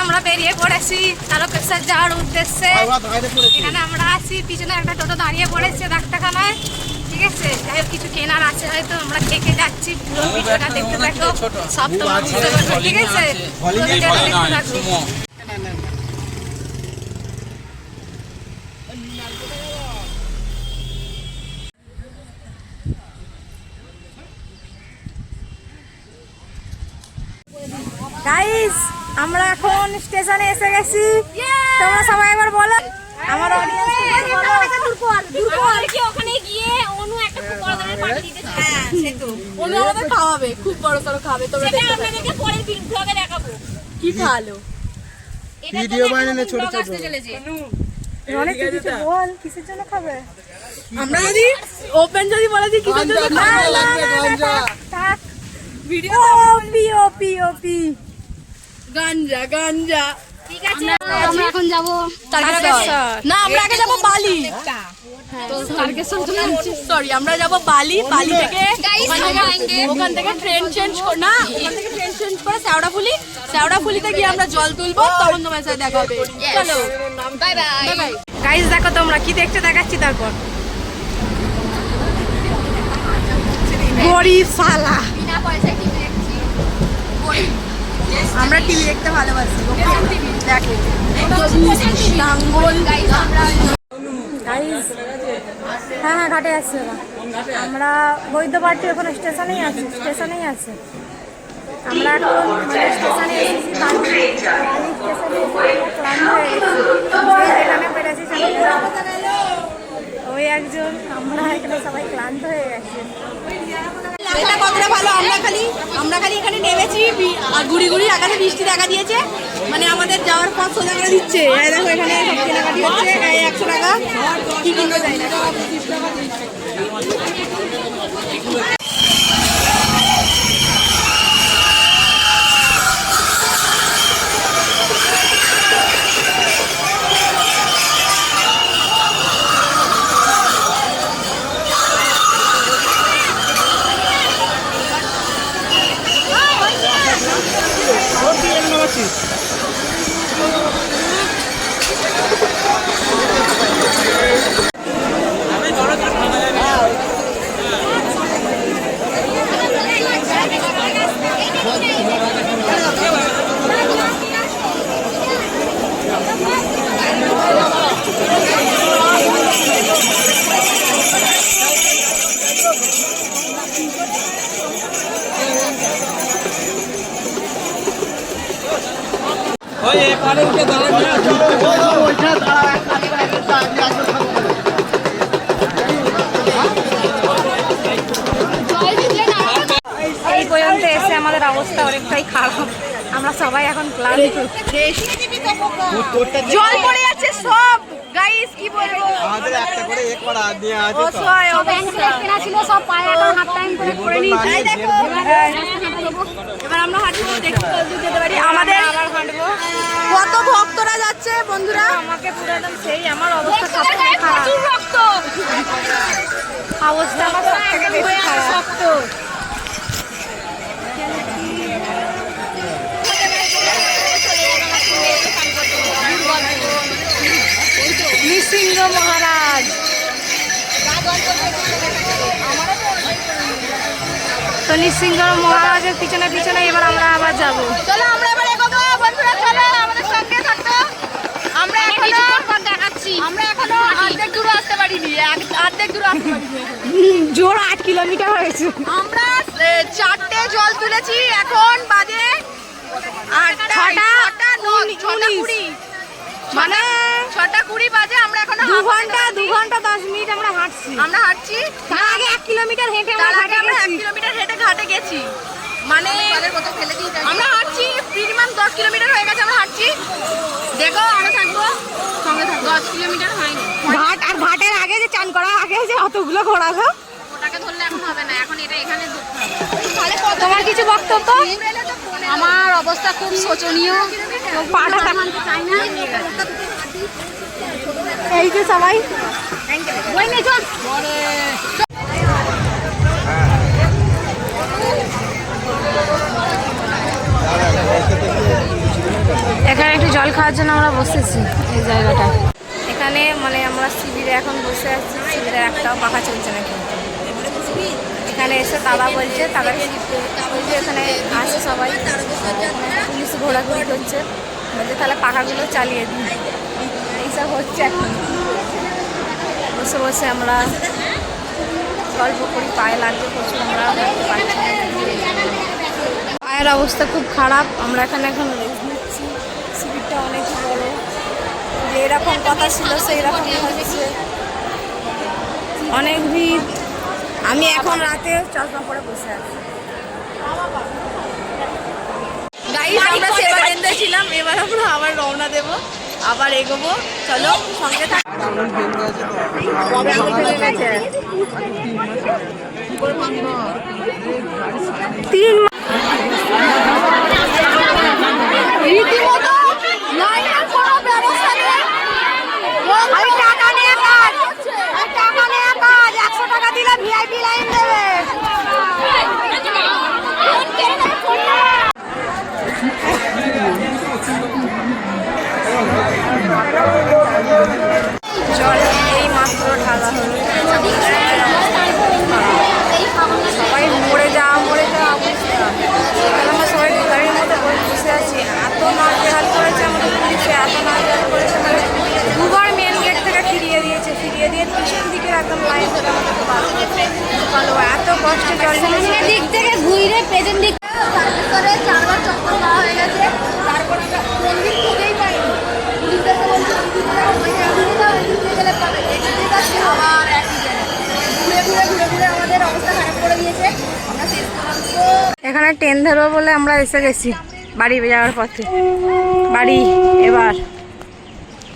আমরা বেরিয়ে পড়েছি তারকেশ্বর যাওয়ার উদ্দেশ্যে। এখানে আমরা আছি, পিছনে একটা টোটো দাঁড়িয়ে পড়েছে ডাক্তারখানায়। ঠিক আছে, যাই হোক কিছু কেনার আছে, হয়তো আমরা খেকে যাচ্ছি। পুরো ভিডিওটা দেখতে থাকো, সব তোমরা বুঝতে পারবে। ঠিক আছে, গাইস আমরা এখন স্টেশনে এসে গেছি। তোমরা সবাই একবার বলো, আমার অডিয়েন্স বলো ওখানে গিয়ে অনু একটা খুব বড় ধরনের পার্টি দিতে চায়। হ্যাঁ সেতো অনু আমাদের খাওয়াবে, খুব বড় সরো খাবে। তোমরা সেটা আপনাদেরকে পরের ব্লগে দেখাবো কি খাওয়ালো। এটা ভিডিও বানানো ছোট ছোট অনেক কিছু বল, কিসের জন্য খাবে? আমরা যদি ওপেন যদি বলে দিই কিসের জন্য খাবে, থাক ভিডিও ওপি ওপি ওপি গাঞ্জা গাঞ্জা। ঠিক আছে, আমরা এখন যাব তারকেশ্বর। না, আমরা আগে যাব বালি। তো তারকেশ্বর সরি, আমরা যাব বালি। বালি থেকে ওখান থেকে ট্রেন চেঞ্জ না, ওখান থেকে ট্রেন চেঞ্জ করে শেওড়াফুলি। শেওড়াফুলিতে গিয়ে আমরা জল তুলবো, তখন তোমার সাথে দেখা হবে। চলো বাই বাই বাই। গাইস দেখো তোমরা কি দেখতে দেখাচ্ছি। তারপর গরিব শালা, বিনা পয়সায় টিভি দেখছি। আমরা টিভি দেখতে ভালোবাসি। দেখো হ্যাঁ হ্যাঁ ঘাটে আসছে। আমরা বৈদ্য পার্টি এখন স্টেশনেই আছি। আমরা এখন স্টেশনে এসেছি। এখানে পেরেছি ওই একজন, আমরা এখানে সবাই ক্লান্ত হয়ে গেছি। এটা কতটা ভালো, আমরা খালি এখানে নেমেছি, ঘুরি ঘুরি আকাশে বৃষ্টি দেখা দিয়েছে। মানে আমাদের যাওয়ার পথ সোজা করে দিচ্ছে। দেখো এখানে সব কেনাকাটি হচ্ছে, 100 টাকা কি কিনতে চাই না। এই পর্যন্ত এসে আমাদের অবস্থা অনেকটাই খারাপ। আমরা সবাই এখন ক্লান্ত, জল পড়ে যাচ্ছে সব। গাইস কি বলবো, আমাদের একটা করে এক বার হাত দিয়ে আছে তো অসহায় অবস্থা ছিল সব। পায়ে এখন হাত টাইম করে পড়ে নিয়েছি। দেখো এবার আমরা হাঁটবো, দেখতে যেতে পারি। আমাদের আবার হাঁটবো। কত ভক্তরা যাচ্ছে বন্ধুরা, আমাকে পুরো একদম সেই আমার অবস্থা সবথেকে খারাপ। প্রচুর রক্ত অবস্থা আমার সবথেকে বেশি খারাপ। শক্ত নৃসিংহ মহারাজ। তো নৃসিংহ মহারাজের পিছনে পিছনে এবার আমরা আবার যাবো। চলো আমরা এবার এগোবো বন্ধুরা, চলো আমাদের সঙ্গে থাকো। আমরা এখনো দেখাচ্ছি, আমরা এখনো অর্ধেক দূর আসতে পারিনি। জোর 8 কিলোমিটার হয়েছে। আমরা 4টে জল তুলেছি, এখন বাজে 6টা 20 মানে 6টা 20 বাজে। আমরা এখন 2 ঘন্টা 10 মিনিট আমরা হাঁটছি। তার আগে 1 কিলোমিটার হেঁটে ঘাটে গেছি। মানে আমরা হাঁটছি মিনিমাম 10 কিলোমিটার হয়ে গেছে। আমরা হাঁটছি, দেখো আমরা থাকবো সঙ্গে থাকবো। 10 কিলোমিটার হয়নি ঘাটের আগে যে চান করার আগে যে অতগুলো ঘোরালো, ওটাকে ধরলে এখন হবে না, এখন এটা এখানে ধরতে হবে। তোমার কিছু বক্তব্য? আমার অবস্থা খুব শোচনীয়, পাটা থামাতে চাই না। এই যে সবাই ওই নে চল। এখানে একটু জল খাওয়ার জন্য আমরা বসেছি এই জায়গাটা। এখানে মানে আমরা শিবিরে এখন বসে আছি, শিবিরে একটাও পাখা চলছে না কিন্তু। এখানে এসে দাদা বলছে, তারা বলছে এখানে আসে সবাই, পুলিশ ঘোরাঘুরি করছে, বলছে তাহলে পাখাগুলো চালিয়ে দিই। এইসব হচ্ছে এখন। বসে বসে আমরা গল্প করি, পায়ে লাগছে প্রচুর, আমরা হাঁটতে পারছি না। পায়ের অবস্থা খুব খারাপ। আমরা এখানে এখন রেস্ট নিচ্ছি। শিবিরটা অনেক বড়, যে এরকম কথা ছিল সেই রকমই হচ্ছে, অনেক ভিড়। আমি এখন রাতে চশমা পরে বসে আছি। আমরা সেবা কেন্দ্রে ছিলাম, এবার আমরা আবার রওনা দেব, আবার এগোবো। চলো সঙ্গে থাক। তিন টাকা নিয়ে কাজ, 100 টাকা দিলে ভিআইপি লাইন দেবে। জল এই মাত্র ঢালা হলো, সবাই মরে যাওয়া অবস্থা। এখানে আমরা সবাই গাড়ির মধ্যে বসে আছি। এত নাজেহাল করেছে আমাদের পুলিশে, এত নাজেহাল করেছে, মানে দুবার মেন গেট থেকে ফিরিয়ে দিয়েছে, ফিরিয়ে দিয়ে পিছন দিকে একদম লাইন ধরে আমাদেরকে বাস ভালো। এত কষ্টে জল দিক থেকে ঘুরে পেছন দিক তারপরে 4বার চক্কর দেওয়া হয়ে গেছে, তারপর আমরা মন্দির খুঁজেই পাইনি। পুলিশদেরকে বলছে গেলে পাবে, এখানে কাছে আবার একই জায়গায় ঘুরে ঘুরে আমাদের অবস্থা খারাপ করে দিয়েছে। আমরা শেষ পর্যন্ত এখানে ট্রেন ধরবো বলে আমরা এসে গেছি বাড়ি যাওয়ার পথে। বাড়ি এবার